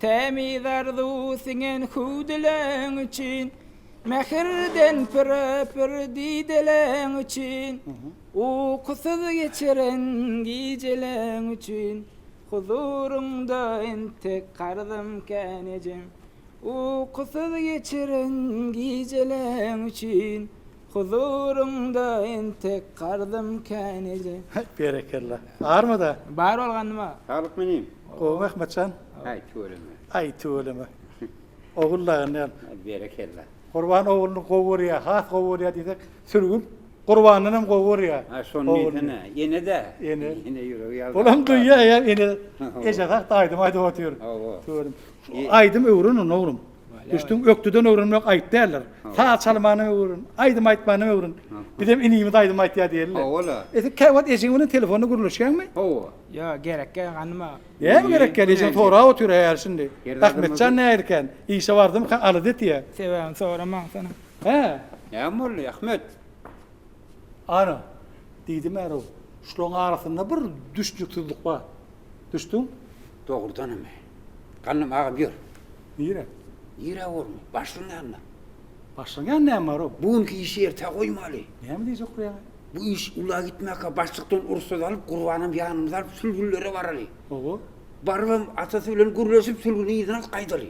temiz arzu singen hudelen için, mehirden pır didelen için, uykusuz geçiren gecelen için, huzurunda entek kardım kenecim. Uykusuz geçiren gecelen için, huzurunda entek kardım kenecim. Berekerler. Ağır mı da? Bar olganma. Sağlık benim. O Mehmetcan. Hay tuğulama. Ay tuğulama. Oğullarının yani. Berekella. Kurban oğlunu kovuruya, has kovuruya dedik. Sürgün. Kurbanının kovuruya. Ha son niyetine. Yine de. Yine. Yine yürü. Yalda. Ulan duyuyor ya yine. Ecazak daydım haydi oturuyor. Tuğulum. Aydım öğrünün oğlum. Düştün öktüden öğrenmek ayıp derler. Sağ çalmanı öğren. Aydım aytmanı öğren. Bir de iniyimi daydım ayt ya derler. Ola. Kevat eşinin telefonunu kuruluşken mi? O. Ya gerek ganma. Ya mı gerek geleceğim sonra oturuyor eğer şimdi. Yerden Ahmetcan ne erken? İşe vardım kan alıdı diye. Sevem soramam sana. He. Ya mollu Ahmet. Ana. Dedim ero. Şunun arasında bir düştüksüzlük var. Düştün? Doğrudan mı? Kanım ağam gör. Nire? Yire olur mu? Başlığın yanına. Başlayan ne var o? Bugünkü işi yerte koymalı. Ne mi diyecek buraya? Bu iş ula gitmeye başlıktan ursuz alıp kurbanım yanımıza alıp sülgünlere varalı. O. Barvam atası bilen gürleşip sülgünü yedin kaydalı.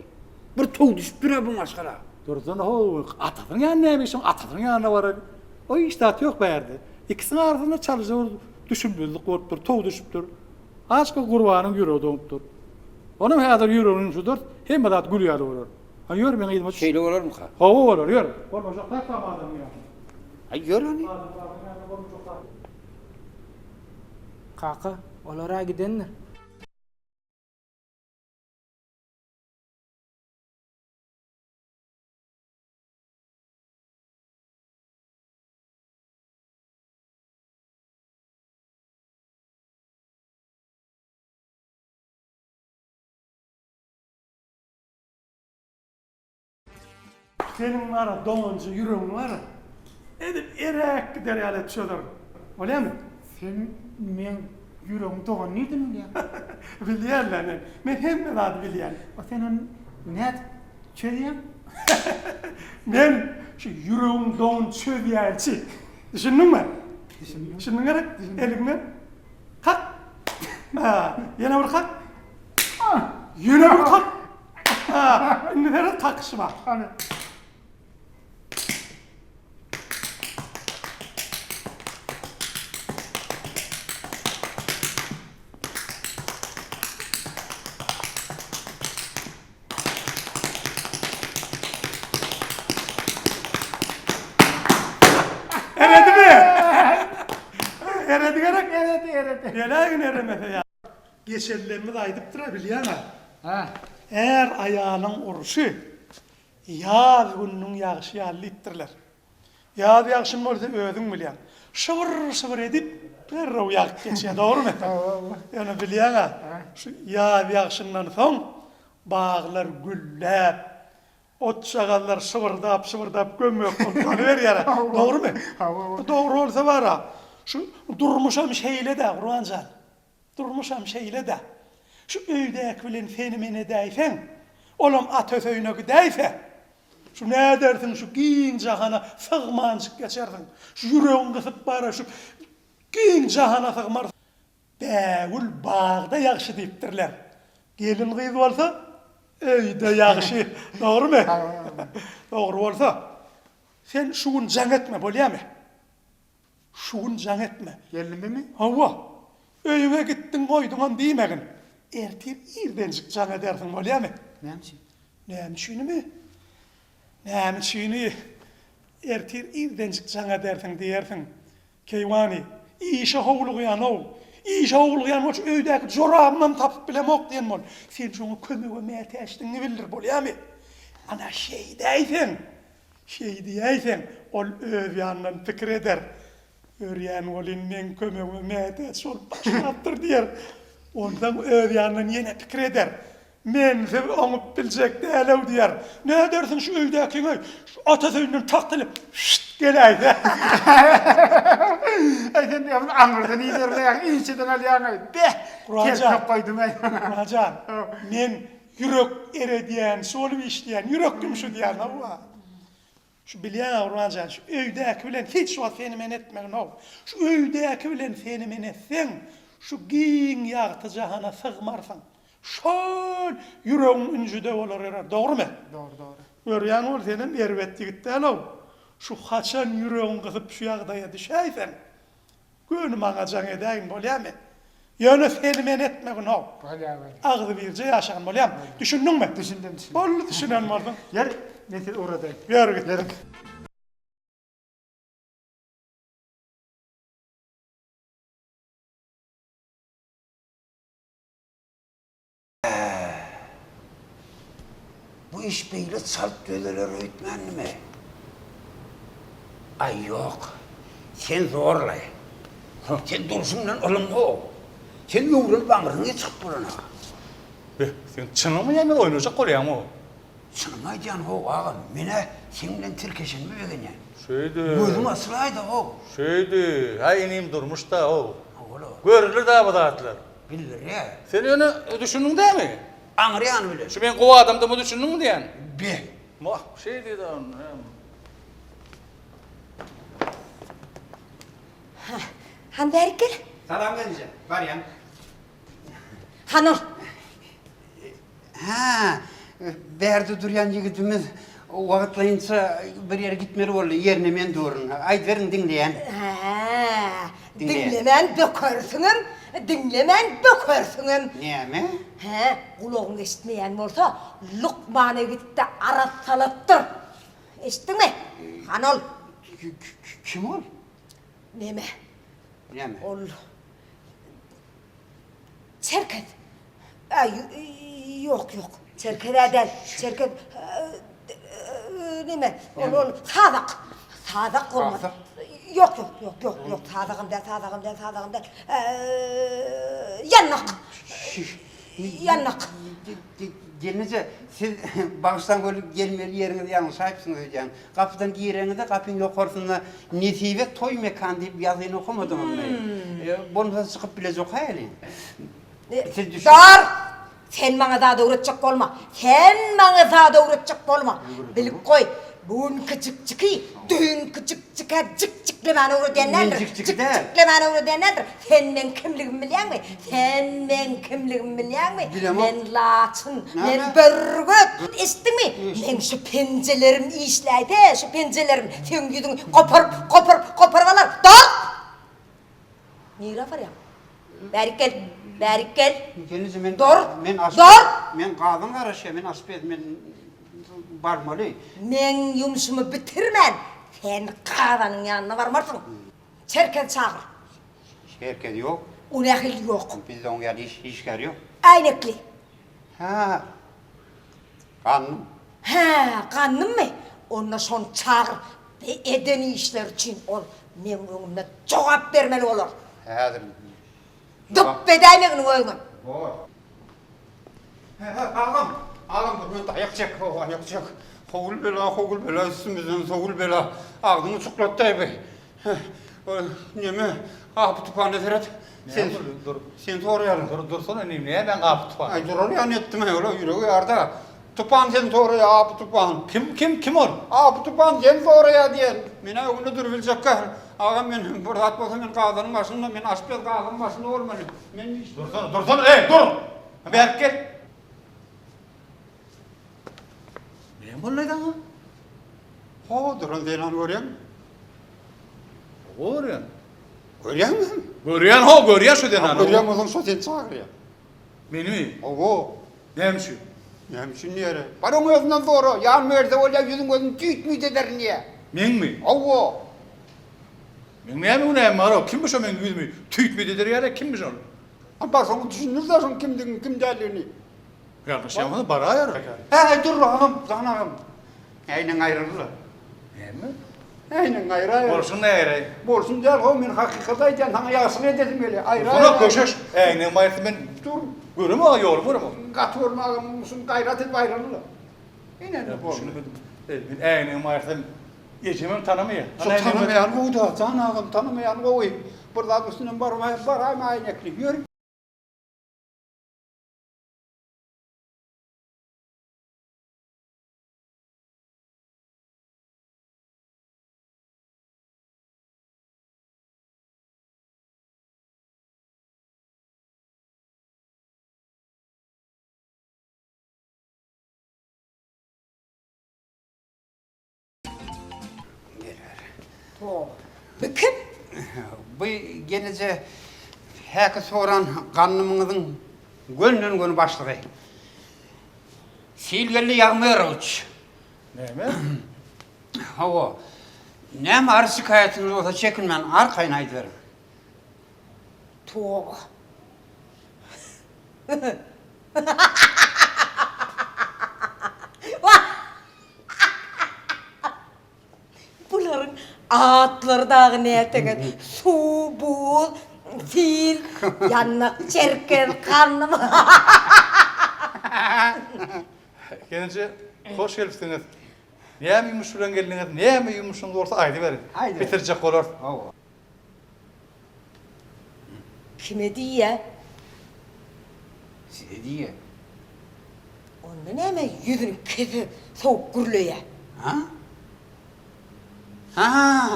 Bir toğ düşüp duruyor bu maskara. Dursun o. Atadın ya neymişsin? Atadın yanına var. O işte at yok be yerde. İkisinin arasında çalışıyor. Düşünmüyorluk olup dur. Toğ düşüp dur. Aşkı kurbanın yürü doğup dur. Onun hayatı yürüyorun şudur. Hem de at gülüyor olur. Ha yürü ben gidip. Şeyle olur mu ka? Hava olur yürü. Olmaz yok tak adam ya. Ay gör onu. Kaka, olara gidenler. Senin var ya donuncu yürüyün var ya. Edip erek gider yalet çöder. Öyle mi? Sen men yüreğim doğan neydin ya? Biliyorlar ne? Ben hem adı biliyorum. O senin net çözüyen? Ben şu yüreğim don çödiyerçi. Düşündün mü? Düşündüm. Düşündün mü? Elimden. Kalk. Ha, yine bir kalk. Yine bir kalk. Ha, şimdi nerede kalkışma? Hani Eredi mi? Eredi gerek. evet. Gelen eremedi ya. Geçerlerimi de aydıp durabiliyor musun? Ha. Eğer ayağının uruşu yağ gününün yağışı hallettirler. Yağ yağışın orada ödün biliyor. Şıvır şıvır edip bir o yağ geçiyor doğru mu? Yani biliyor musun? Şu yağ yağışından son bağlar güllep, ot şagallar şıvırdap gömüyor kontrolü ver yara. Doğru mu? Doğru olsa var ha. Şu durmuşam şeyle de Kur'ancan. Durmuşam şeyle de. Şu öydek bilen fenomene deyfen, oğlum at ötöyüne gideyfe. Şu ne dersin şu giyin cahana sığmancık geçerdin. Şu yüreğin kısıp bara şu giyin cahana sığmar. Değül bağda yakşı deyiptirler. Gelin kız olsa öyde yakşı. Doğru mu? Doğru olsa. Sen şuun can etme bolya mı? Şuun can etme. Geldin mi? Hava. Öyüne gittin koydun deymegin. Ertir irdencik can edersin bolya mı? Neymişsin? Neymişini mi? Neymişini? Ertir irdencik can edersin diyersin. Keyvani. İşe hovluğuyan ol. İşe hovluğuyan ol. Öydeki corabından tapıp bile mok diyen ol. Sen şunu kömüğü meteştiğini bilir bolya mı? Ana şey deysen. Şey diyeysen. Ol övyandan fikir eder. Öryan olinden kömüğü meteş ol. Başlattır diyer. Ondan övyandan yine fikir eder. Men de onu bilecek değerli diyer. Ne dersin şu öydekine? Şu atasözünün taktılıp şşt geleydi. Sen yapın anırdın iyidir ya. İçiden alyan. Be. Kur'ancan. Kes koydum ben. Kur'ancan. Men yürek erediyen, solup işleyen, yürek gümüşü diyen hava. Şu bilýän awranjan, şu öýdäki bilen hiç wagt fenomen etmegin haw. Şu öýdäki bilen fenomen etseň, şu giň ýagty jahana sygmarsyň. Şol yüreğin üncüde bolar erer, dogrymy? Doğru. Görýän ol senem erbet ýigitde alaw. Şu haçan yüreğin gyzyp şu ýagdaýa düşäýsen, gönüm aňajaň edäň bolýarmy? Ýöne fenomen etmegin haw. Bala. Agdy birje ýaşagan bolýam. Düşündiňmi? Düşündüm. Bolly düşünen bardyň. Yer nesil orada. Ýer git. Yer. Bu iş beýle salt dödeler öýtmänmi? Ay yok. Sen zorlay. Sen dursundan olumlu. Sen yoğurun bağrını çıkıp burana. Sen çınımı yemek oynayacak oraya mı? Sınıma diyen o ağam, mene seninle Türkeşin mi begenen? Şeydi. Gözüm asılaydı o. Şeydi. Ha ineyim durmuş da o. Oğlum, Görülür daha bu dağıtlar. bilir ya. Sen onu düşündün değil mi? Anlayan bilir. Şu ben kova adamda düşündün mü diyen? Bir. Mah şey dedi onun. Han Berkel, Salam vereceğim. Var ya. Hanol. Ha, berdi duran yigitimiz o vakitlayınca bir yere gitmeli oldu. Yerine men doğrun. Ayt verin dinleyen. Dinlemen bökörsünüm, dinlemen bökörsünüm. Niye mi? Kulağın eşitmeyen olsa Lukman'a gitti arat salattır. Eşittin mi? Hanol. Kim ol? Neme? Niye mi? Ol. Çerket. Ay, yok. Çerket edel. Çerket. Neme? Ol. Sadak. Sadak olmaz. Sadak? Yok. Sadakım del. Yannak. Yannak. Gelince siz bağıştan böyle gelmeli yeriniz yanlış sahipsiniz hocam. Kapıdan girenize kapının yukarısında nesibe toy mekan deyip yazıyını okumadım onu. Bunu çıkıp bile yok hayali. Siz düşün. Dur! Sen bana daha da öğretecek olma. Bilip koy. Bugün küçük çıkı, dün küçük çıkar, cık bana öğretenlerdir. Men cık der. Bana öğretenlerdir. Sen men kimligimi bilýän mi? Bilemem. Men laçın, Ne men mi? börgüt. Estin mi? Men şu pençelerim işläýdi, şu pençelerim. Sen gidin koparvalar. Dur! Nira var ya? Berkel. Gelince men Dur! men Dur! men kadın karışıyor, men aspet, men barmalı. Men yumuşumu bitirmen. Sen kadanın yanına varmarsın. Çerken çağır. Herkes yok. Unahil yok. Bizde onun yani iş yok. Aynekli. Ha. Kanım. Kanın mı? Onunla son çağır. Ve edeni işler için ol. Men önümde cevap vermeli olur. Hazır. Dıp bedaymeğini koyun. Var. Ağam dur, ben dayak çek, ayak çek. Hoğul bela, üstümüzden soğul bela. Ağzını çuklattı abi. Neme? Bu tüphane Ferhat. Sen soruyorsun. Dursana neyim neye ben kapı var. Ay dur oraya ettim öyle yüreği yarda. Tüphan sen soruyor, bu tüphan. Kim ol? Bu tüphan sen soruyor diyen. Mine onu dur bilecek kar. Ağam ben burada atmasam ben kağıdının başında, ben aspet kağıdının başında olmalı. Dursana dur. Bir erkek. Ne bolaydı ama? Durun deylen görüyor musun? Görüyorsun. Görüyor musun? Görüyorsun şu denen. Görüyor musun şu sen çağırıyor. Beni mi? Neymiş şu? Neymiş şu niye? Bana onun özünden soru. Yan merde öyle yüzün gözün tüyt eder niye? Men mi? Oğo. Men neye mi neye mi ara? Kimmiş o men yüzümü? Tüyt mü dedir ya kimmiş onu? Bak onu düşünür de son kim değerlerini. Kardeş ya bunu bara ayarı. Dur hanım, hanım. Aynen ayrıldı. Ne mi? Aynen ayrı. Olsun ne yere? Bolsun değil o men hakikatayken sana yasını edelim öyle. Ayrı. Sonra köşeş. Ne mayısı ben Dur. görüm o yorum mu? Kat olmağım musun gayret et ayrıldı. İnen de bol. Şunu ben ne mayısı geçimim tanımıyor. Çok tanımayan o da, canağım tanımayan o. Burada üstüne var aynı ekli. Yürü. To. Bu kim? Bu genice häki soran gannymyňyzyň gönlün gönü başlygy. Silgeli Ýagmyroviç. Näme? Hawa. Näme arsyk hayatyňyz bolsa çekinmän arkayna aýdyp berin. To. Bunların atları dağı nätegen? Su, bul, fil, yannak, çerken, kanım. Gelince hoş gelipsiňiz. Näme ýumuş bilen geldiňiz? Näme ýumuşyňyz bolsa aýdyp berin. Aýdyp. Bitirjek bolar. Hawa. Kime diye? Size diye. Onda näme yüzünü kesi soğuk gürlüye? Ha? Ha.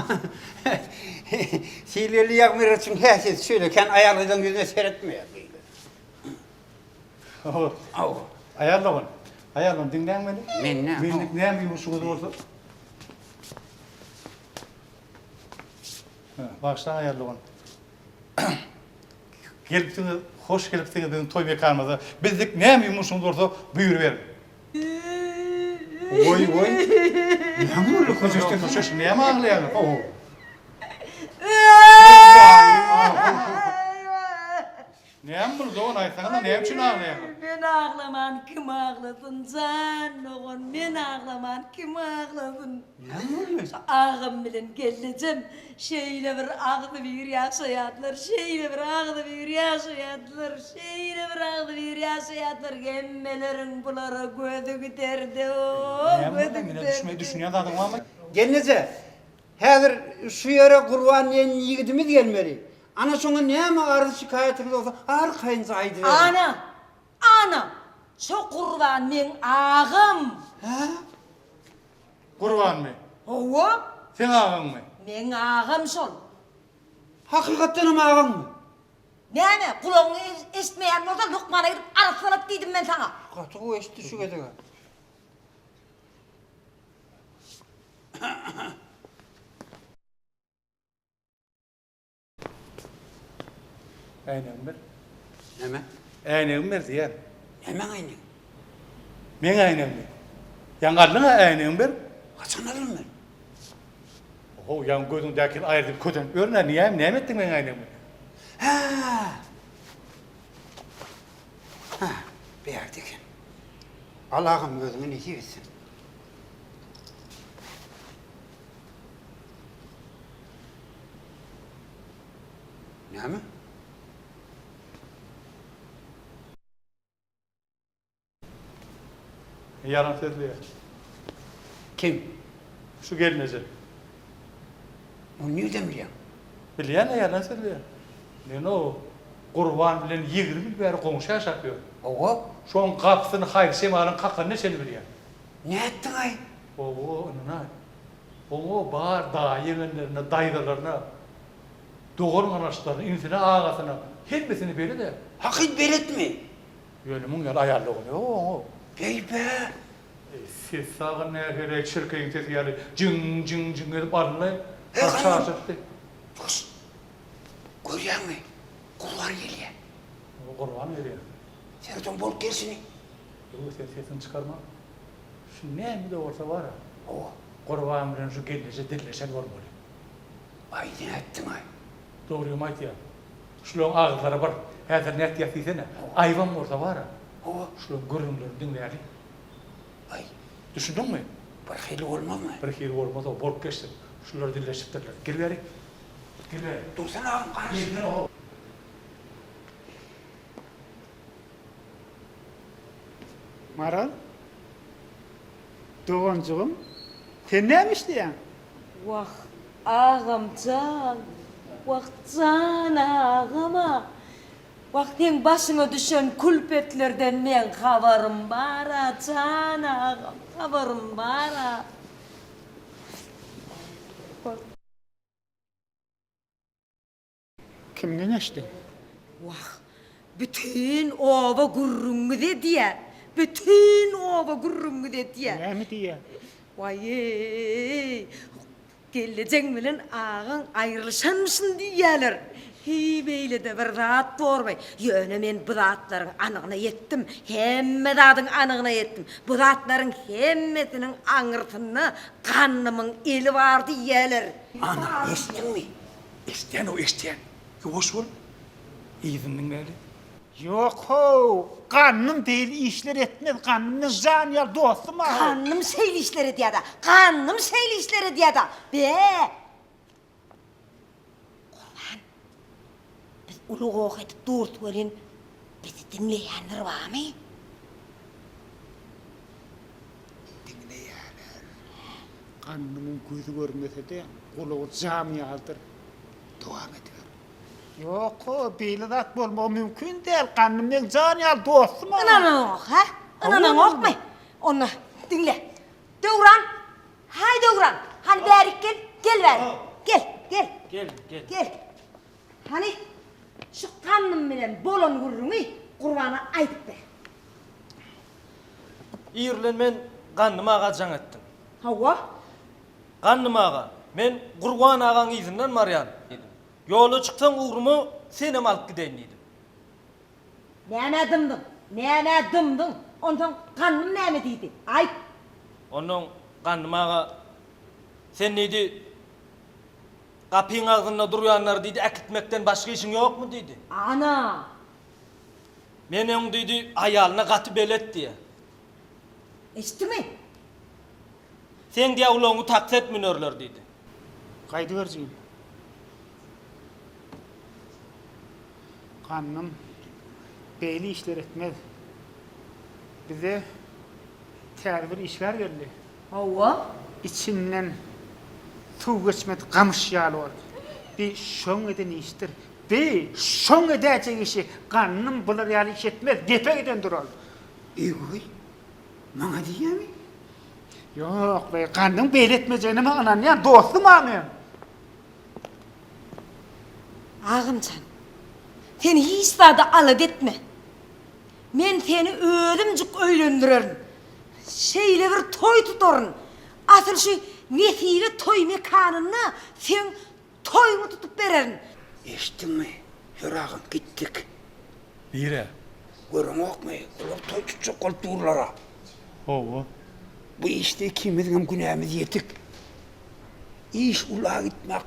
Silgeli Ýagmyroviçiň häsiýeti şöyleken aýarlydan gözüne seretmeýär. Hawa. Ayarlawan. Ayarlawan dinleň meni. Men näme? Birlik näme ýumuşyňyz bolsa. Baştan ayarlawan. Gelipsiňiz, hoş gelipsiňiz dedim toy mekanymyza. Bizlik näme ýumuşyňyz bolsa buyur berin. Oy oy. Näme bolýar? Köjüşden köşeş näme aglaýar? Näme boldy onu aýtsaňyz, näme üçin aglaýar? Ben ağlaman kim ağlasın can oğun men ağlaman kim ağlasın? Ağım bilen geleceğim şeýle bir ağdı bir ýaşaýatlar şeýle bir ağdı bir ýaşaýatlar şeýle bir ağdı bir ýaşaýatlar gemmelerin bulara gözü giderdi o gözü giderdi. Düşünýän adam barmy? Genize, häzir şu ýere Gurban diýen ýigitimiz gelmeli. Ana şoňa näme arz şikaýatyňyz bolsa arkayınca aýdyp berin. Ana, şu Gurban men ağım. Ha? Gurbanmy? Owa, Sen ağaňmy? men ağım şol. Hakykatdan ağaňmy? Näme, kulagyny esmeýän bolsa Lukmana gidip arsylat diýdim men sana. Gaty o eşdi şu gedege. Aynen bir. Näme? Aynen bir diýär. Näme aýny? Men aynen bir. Ýaňarlyň aynen bir. Gaçan alınmır. Oho, ýan gözüňdäki aýryp köden. Örnä näme etdiň men aynen bir? Ha. Ha, beýerdeken. Allah'ım gözüňi nesip etsin. Näme? Yalan sözlüyor. Kim? Şu gelinece. O nereden bilýän? Bilýän yalan söylüyor. Ne o? Gurban bilen 20 bäri goňşa ýaşapýar. Owa, Şoň gapsyny haýr semalyň kakanyny sen bilýän. ne ettin ay? Owo, onuna. Owo bar daýyňlarına, daýdalarına, doğur manaşlaryna, insine ağasyna, hepsini beri de. Hakik beretmi? Ýölümüň ýaly aýarlygy. Oo. Beybe. Siz sağın nähere çirkeň tesi ýaly jing jing jing edip arlay. Hey, Çarşatdy. Fıs. Görýärmi? Gurban gelýär. O Gurban berýär. Serden bol gelsini. Ýok, sen sesini çykarma. Şu näme de bolsa bar. Owa, Gurban bilen şu gelinece dilleşen bolmaly. ay ne ettin ay? Dogry aýtýar. Şular ağızlara bar. Häzir näet ýatysyna. Aýwan bolsa bar. Owa, Şular görünleri dinleýäli. ay, Düşündiňmi? bir hili olmazmı? Bir hili bolmaz o bolup geçdi. Şular dilleşipdirler. Gelýärik. Gelýär. Dursana ağam karşı. Maral. Doğancığım. Sen näme işleýän? Vah, ağam can. Vah can ağama. Vah sen başına düşen külpetlerden men habarım bara can ağam. Habarım bara. Kimle näşdi? Vah, bütün ova gurrungu de diýär. Bütün ova gurrungu de diýär. Näme diýär? Vay ey, Geleceğin bilen ağın ayrılışanmışsın diýerler. Hi beýle de bir zat doğurbay. Ýöne men bu zatlaryň anygyna yetdim. Hemme zadyň anygyna yetdim. Bu zatlaryň hemmesiniň aňyrtyny gannymyň eli bar diýerler. Ana, eşitdinmi? Eşitýän o eşitýän. Ýoş bol. Ýygynyň mäli. Yok ho, kanım değil işler etmez, kanımın zaniyal dostum ha. Gannym seyli işleri diýär da. Gannym seyli işleri diýär da. Be. Kurban. Biz ulug ok etip durt werin. Bizi dinleýänler barmy? Kanımın gözü görmese de, kulağı zaniyaldır. Dowam ediyor. Yok ho, beýle zat bolmagy mümkin değil, kanımın zaniyal dostum ha. Inanın ok ha? Inanın ok mu? Onu dinle. Döwran. Hay Döwran. Hani bärik gel. Gel bäri. Gel. Gel. Hani şu kannım bilen bolan gurruňy Gurbana aýdyp ber. İrlen men Gannym ağa jaň etdim. Hawa. Gannym ağa, men Gurban ağaň izinden marýan edim. Ýola çyksaň ugrumy senem alyp gideýin diýdim. Näme dymdyň? Ondan kannım näme diýdi? Aýt. Onuň Gannym ağa sen diýdi? Gapyň agzynda durýanlar diýdi, akitmekden başga işiň ýokmu diýdi. Ana. Meneň diýdi aýalyna gaty belet diýe. Eşitdimi? Sen diýe ulaňy takt etmenörler diýdi. Kaydı vereceğim. Kanım beyli işler etmez. Bize terbiir işler verildi. Hawa. İçinden su geçmedi, kamış yağlı var. Bir şon eden iştir. Bir şon edecek işi. Kanım bular yağlı iş etmez. Gepe giden durur. Egoy. Maňa diýärmi? Yok be, kanım beyli etmeyeceğine mi anan ya? Dostum ağam. Ağamcan. Sen hiç da alıp etme. Men seni ölümcük öýlendirerim. Şeýle bir toy tutaryn. Asıl şu nesile toy mekanyny sen toymy tutup bererin. Eşitdinmi? Ýuragym gitdik. Bire. Görmokmy? Ular toy tutjak bolup durlara. Owo. Bu işte ikimizin günahımız yetik. İş ulağa gitmek.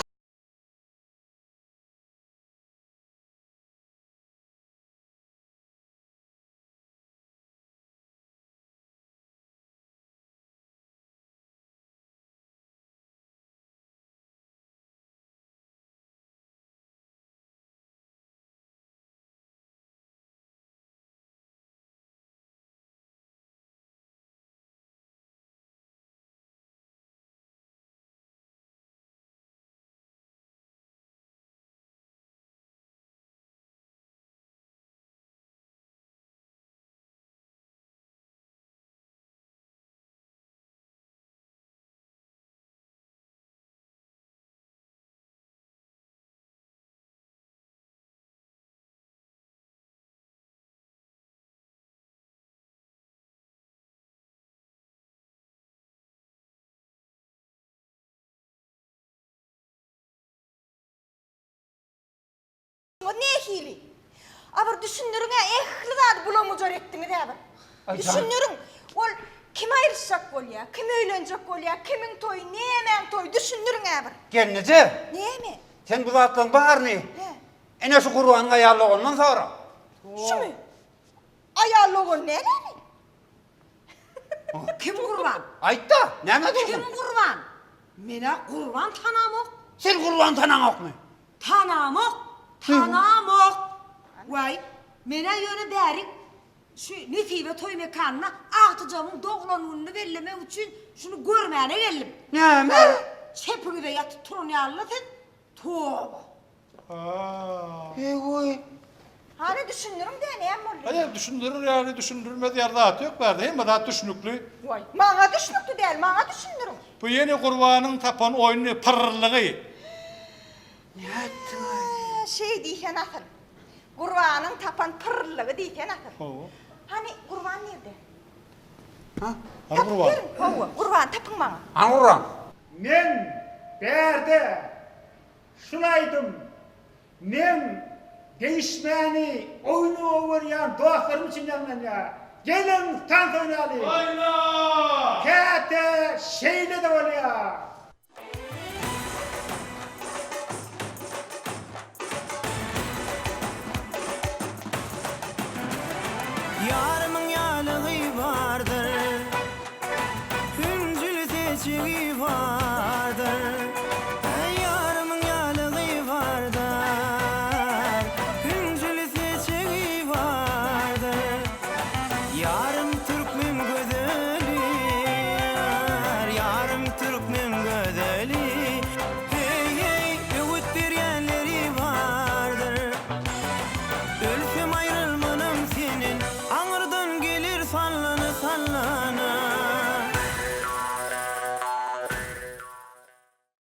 O ne hili? Aber düşündürüňe ehli zat bulamujar etdiňiz häzir. Düşündürüň, ol kim aýryşak bolýar, kim öýlenjek bolýar, kimiň toy, näme toy düşündürüň häzir. Gelnece, Näme? sen bu zatlaryň baryny ene şu Gurbanyň aýallagandan sonra. Şumy? Aýallygy näme? Kim Gurban? Aýt da, näme Kim diýsin? Gurban? Mene Gurban tanamok. Sen Gurban tananokmy? Tanamok. Tanamok. Vay, mene ýöne bäri şu netibe toy mekanyna agtyjamyň doglangyny bellemek üçin şunu görmäne geldim. Näme? Çepigide yatıp turun ýalyna sen. Toba. Egoy. Hani düşündürüm de näme bolýar? Hayır düşündürür yani düşündürmez yer rahat yok vardı. Hem daha düşünüklü. Vay, maňa düşmükdi däl, maňa düşündürüm. Bu yeni Gurbanyň tapan oyunu pırrlygy. Şey diýsen asyl. Gurbanyň tapan pırlygy diýsen asyl. Owo. Hani Gurban nerede? Ha? Har Gurban. Hawa, Gurban tapyň maňa. Anguran. Men Berde şulaydım. Men değişmeyeni oyunu overyan dostlarım için yandan ya. Gelin tant oynayalım. Oyna! Kete şeyle de oluyor.